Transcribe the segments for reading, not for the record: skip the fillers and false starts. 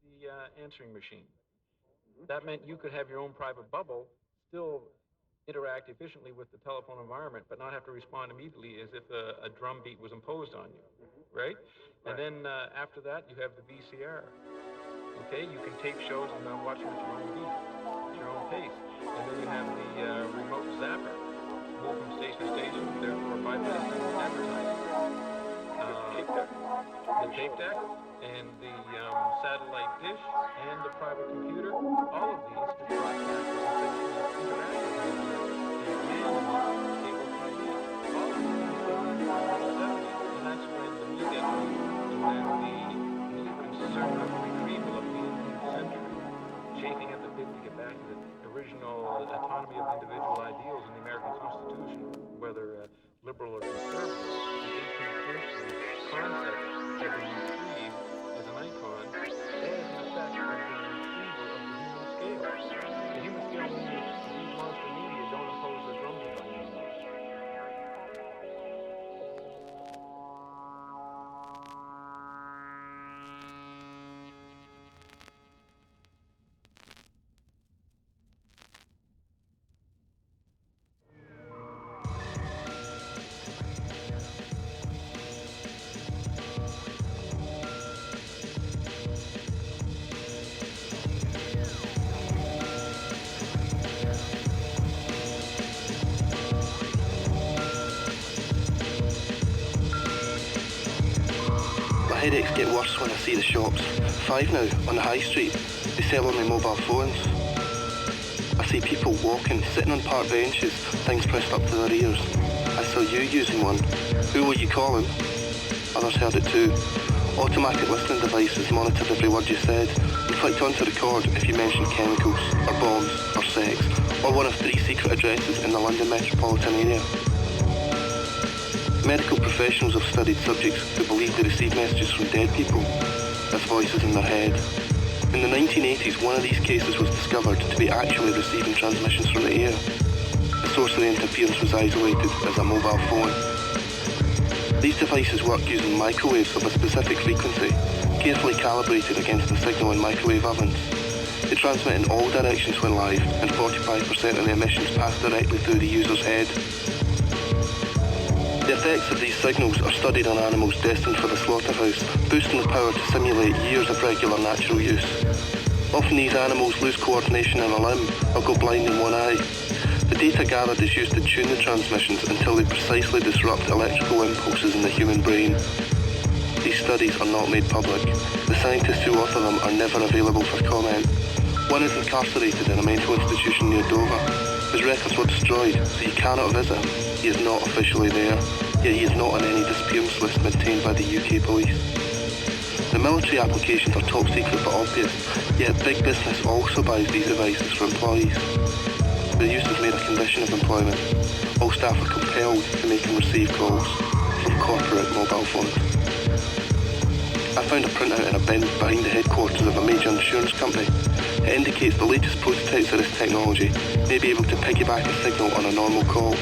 the answering machine. That meant you could have your own private bubble, still interact efficiently with the telephone environment, but not have to respond immediately as if a drum beat was imposed on you, right? And then after that, you have the VCR. Okay, you can tape shows and watch them at your own beat, at your own pace. And then you have the remote zapper, move from station to station, therefore bypassing advertising. The tape deck and the satellite dish and the private computer, all of these could broadcast information and interactive media, and cable TV, all of these things in the 70s. And that's when the media boom, and then the new conservative retrieval of the 18th century, chafing at the bit to get back to the original autonomy of individual ideals in the American Constitution, whether liberal or conservative. The 18th century concept of the retrieve as an icon, as in effect was the retrieval of the human scale. The human scale meaning these monster media don't impose their drumbeat on you anymore. My headaches get worse when I see the shops. 5 now, on the high street. They sell only mobile phones. I see people walking, sitting on park benches, things pressed up to their ears. I saw you using one. Who were you calling? Others heard it too. Automatic listening devices monitored every word you said and clicked on to record if you mentioned chemicals, or bombs, or sex, or one of 3 secret addresses in the London metropolitan area. Medical professionals have studied subjects who believe they receive messages from dead people as voices in their head. In the 1980s, one of these cases was discovered to be actually receiving transmissions from the air. The source of the interference was isolated as a mobile phone. These devices work using microwaves of a specific frequency, carefully calibrated against the signal in microwave ovens. They transmit in all directions when live, and 45% of the emissions pass directly through the user's head. The effects of these signals are studied on animals destined for the slaughterhouse, boosting the power to simulate years of regular natural use. Often these animals lose coordination in a limb or go blind in one eye. The data gathered is used to tune the transmissions until they precisely disrupt electrical impulses in the human brain. These studies are not made public. The scientists who author them are never available for comment. One is incarcerated in a mental institution near Dover. His records were destroyed, so you cannot visit him. He is not officially there, yet he is not on any disappearance list maintained by the UK police. The military applications are top secret but obvious, yet big business also buys these devices for employees. Their use is made a condition of employment. All staff are compelled to make and receive calls from corporate mobile phones. I found a printout in a bin behind the headquarters of a major insurance company. It indicates the latest prototypes of this technology may be able to piggyback a signal on a normal call.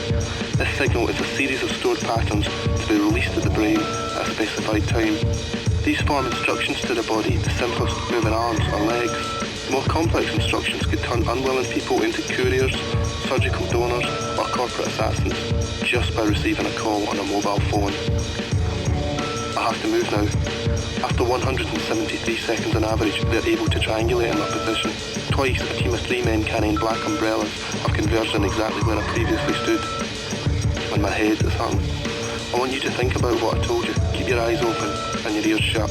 This signal is a series of stored patterns to be released to the brain at a specified time. These form instructions to the body, the simplest moving arms or legs. More complex instructions could turn unwilling people into couriers, surgical donors, or corporate assassins just by receiving a call on a mobile phone. I have to move now. After 173 seconds on average, they're able to triangulate in their position. Twice, a team of 3 men carrying black umbrellas have converged on exactly where I previously stood. And my head is hurting. I want you to think about what I told you. Keep your eyes open and your ears shut.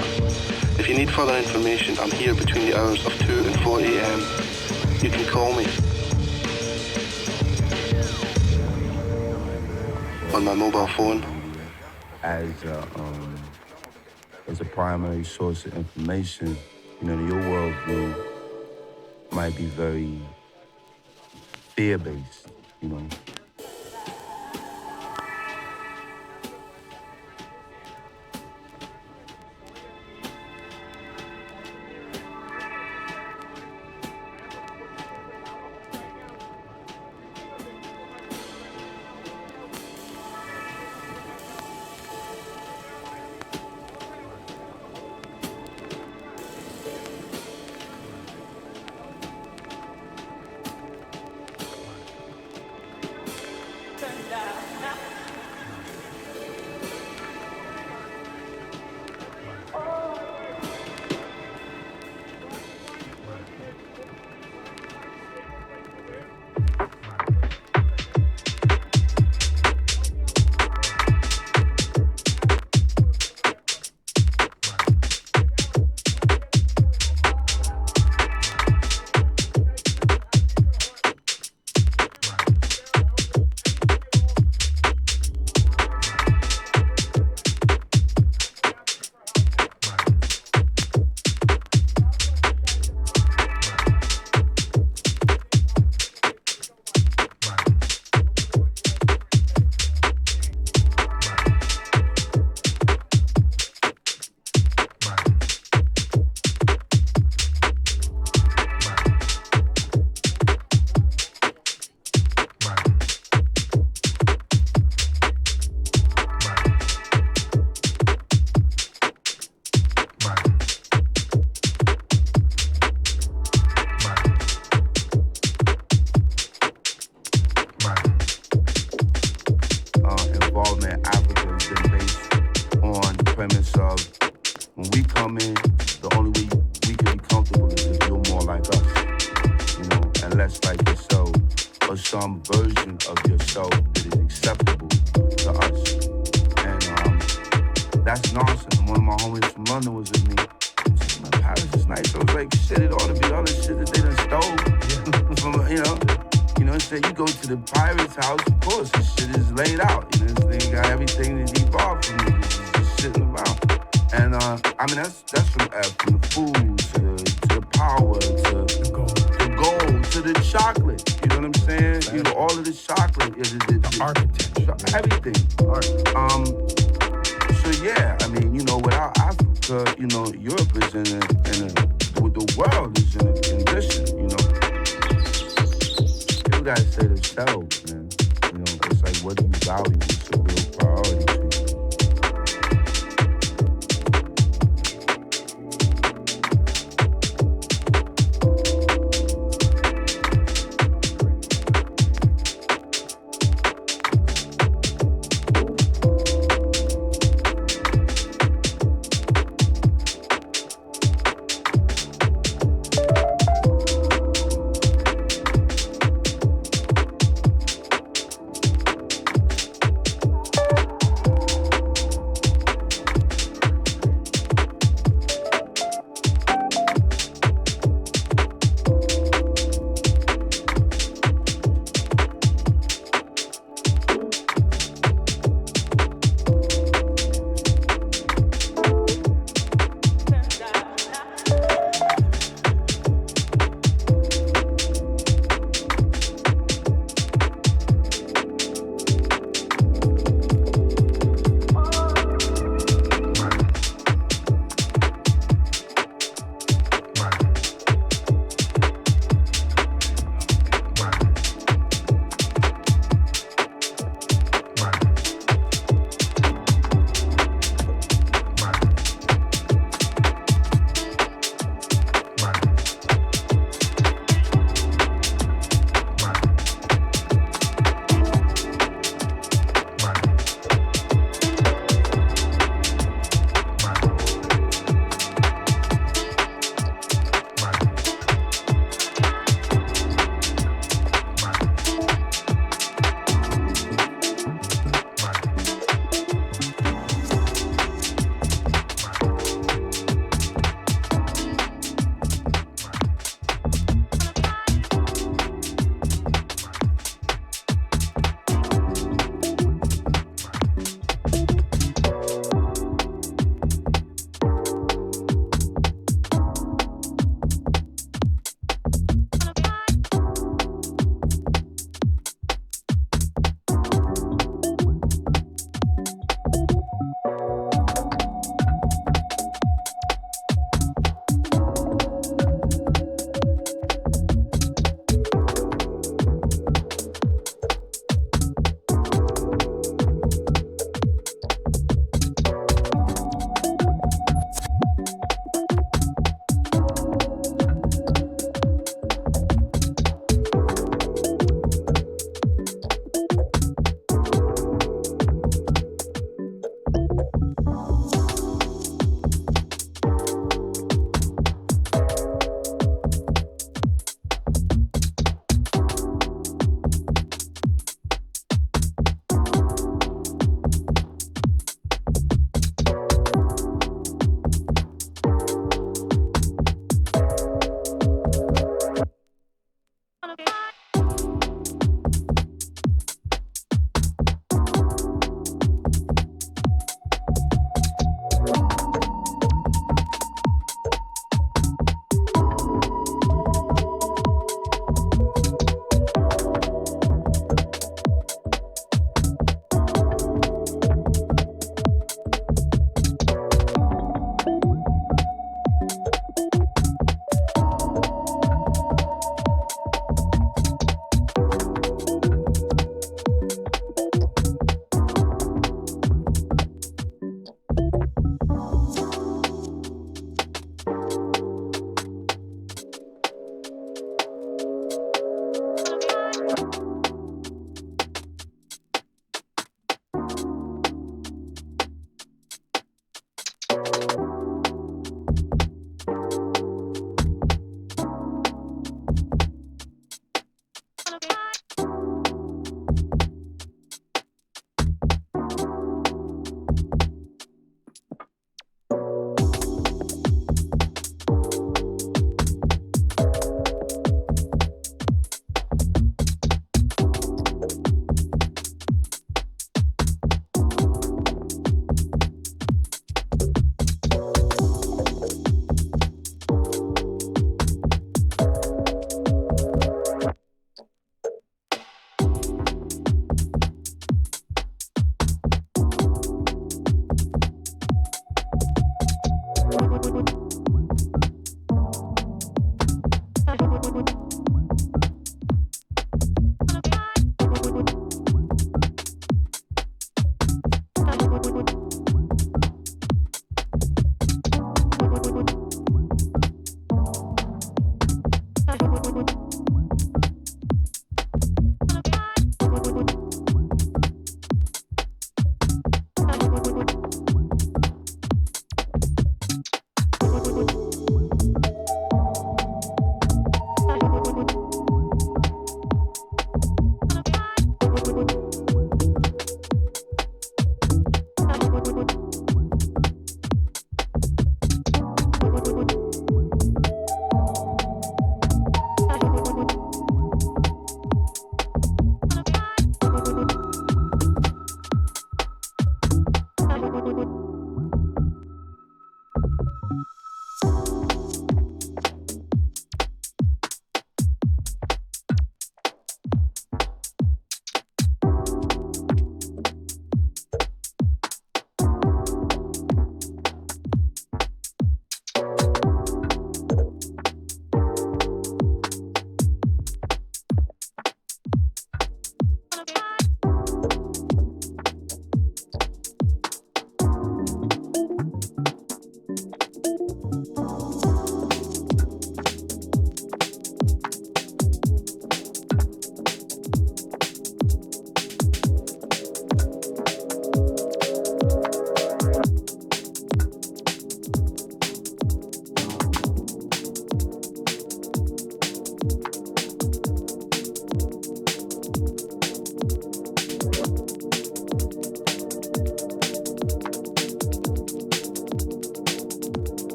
If you need further information, I'm here between the hours of 2 and 4 a.m. You can call me on my mobile phone. As a primary source of information, you know, your worldview might be very fear-based, you know. acceptable to us. And that's nonsense. One of my homies from London was with me. He said, "Man, Paris is nice." I was like, shit, it ought to be all the shit that they done stole. From, you know, said you go to the pirate's house, of course, this shit is laid out. You know, this thing got everything that he bought from me. Just sitting about. And I mean, that's from the food to the power to the gold to the chocolate. You know what I'm saying? You know, all of the chocolate, the architecture, everything. So yeah, I mean, you know, without Africa, you know, Europe is the world is in a condition. You know, people gotta say themselves, man. You know, it's like, what do you value? What's a real priority to you?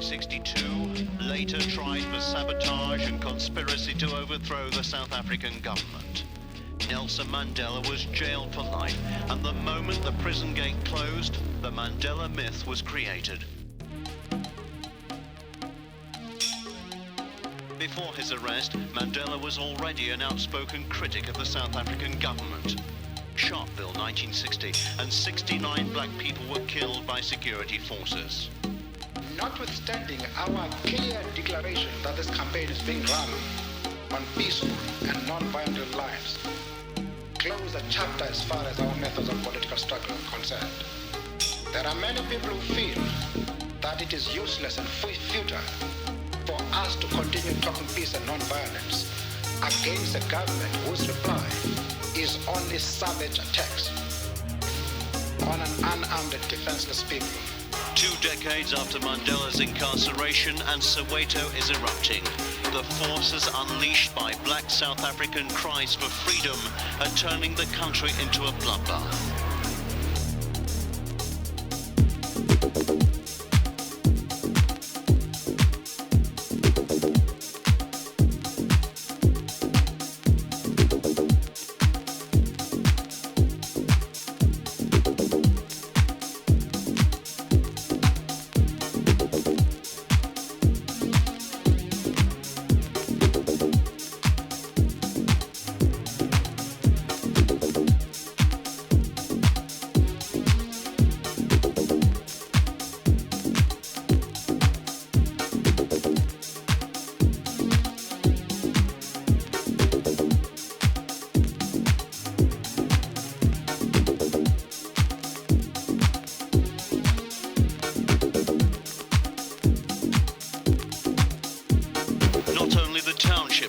1962, later tried for sabotage and conspiracy to overthrow the South African government. Nelson Mandela was jailed for life, and the moment the prison gate closed, the Mandela myth was created. Before his arrest, Mandela was already an outspoken critic of the South African government. Sharpeville, 1960, and 69 black people were killed by security forces. Notwithstanding our clear declaration that this campaign is being run on peaceful and non-violent lines, close the chapter as far as our methods of political struggle are concerned. There are many people who feel that it is useless and futile for us to continue talking peace and non-violence against a government whose reply is only savage attacks on an unarmed and defenseless people. 2 decades after Mandela's incarceration and Soweto is erupting, the forces unleashed by black South African cries for freedom are turning the country into a bloodbath.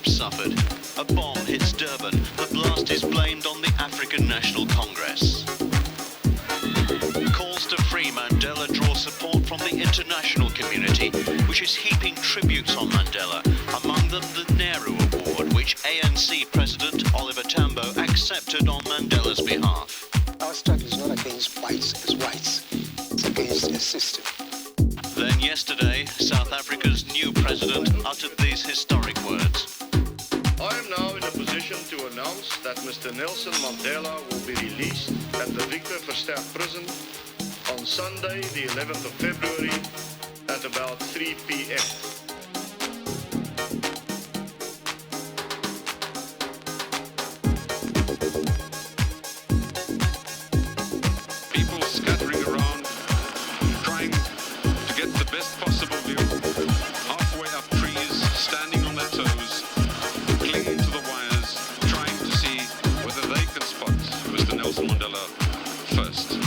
Suffered. A bomb hits Durban. The blast is blamed on the African National Congress. Calls to free Mandela draw support from the international community, which is heaping tributes on Mandela, among them the Nehru Award, which ANC President Oliver Tambo accepted on Mandela's behalf. Our struggle is not against whites as whites, it's against a system. Then yesterday, South Africa's new president uttered these historic words. I am now in a position to announce that Mr. Nelson Mandela will be released at the Victor Verster prison on Sunday, the 11th of February, at about 3 p.m. People scattering around, trying to get the best possible view, halfway up trees, standing on their toes, clinging to the wires, trying to see whether they can spot Mr. Nelson Mandela first.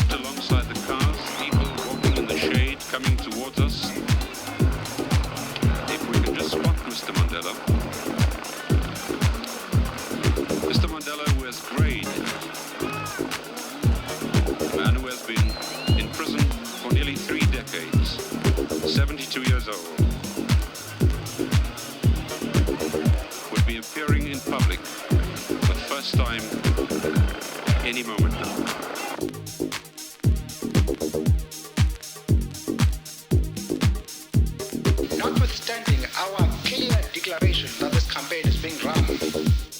Alongside the cars, people walking in the shade, coming towards us. If we can just spot Mr. Mandela. Mr. Mandela, who has grayed, a man who has been in prison for nearly 3 decades, 72 years old, would be appearing in public for the first time any moment now. Notwithstanding our clear declaration that this campaign is being run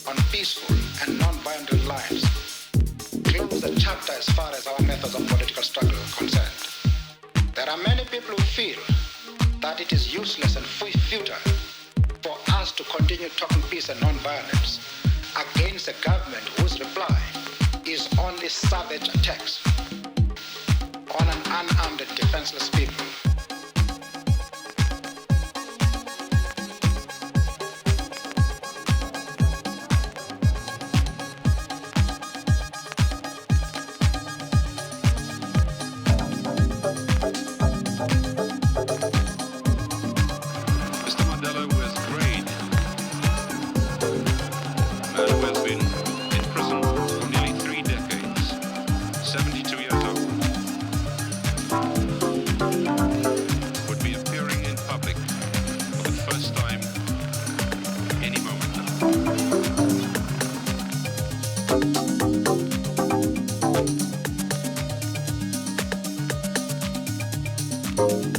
on peaceful and non-violent lines, close the chapter as far as our methods of political struggle are concerned. There are many people who feel that it is useless and futile for us to continue talking peace and non-violence against a government whose reply is only savage attacks on an unarmed and defenseless people. Mr. Mandela, who has grayed, a man who has been in prison for nearly 3 decades, 72 years old, you.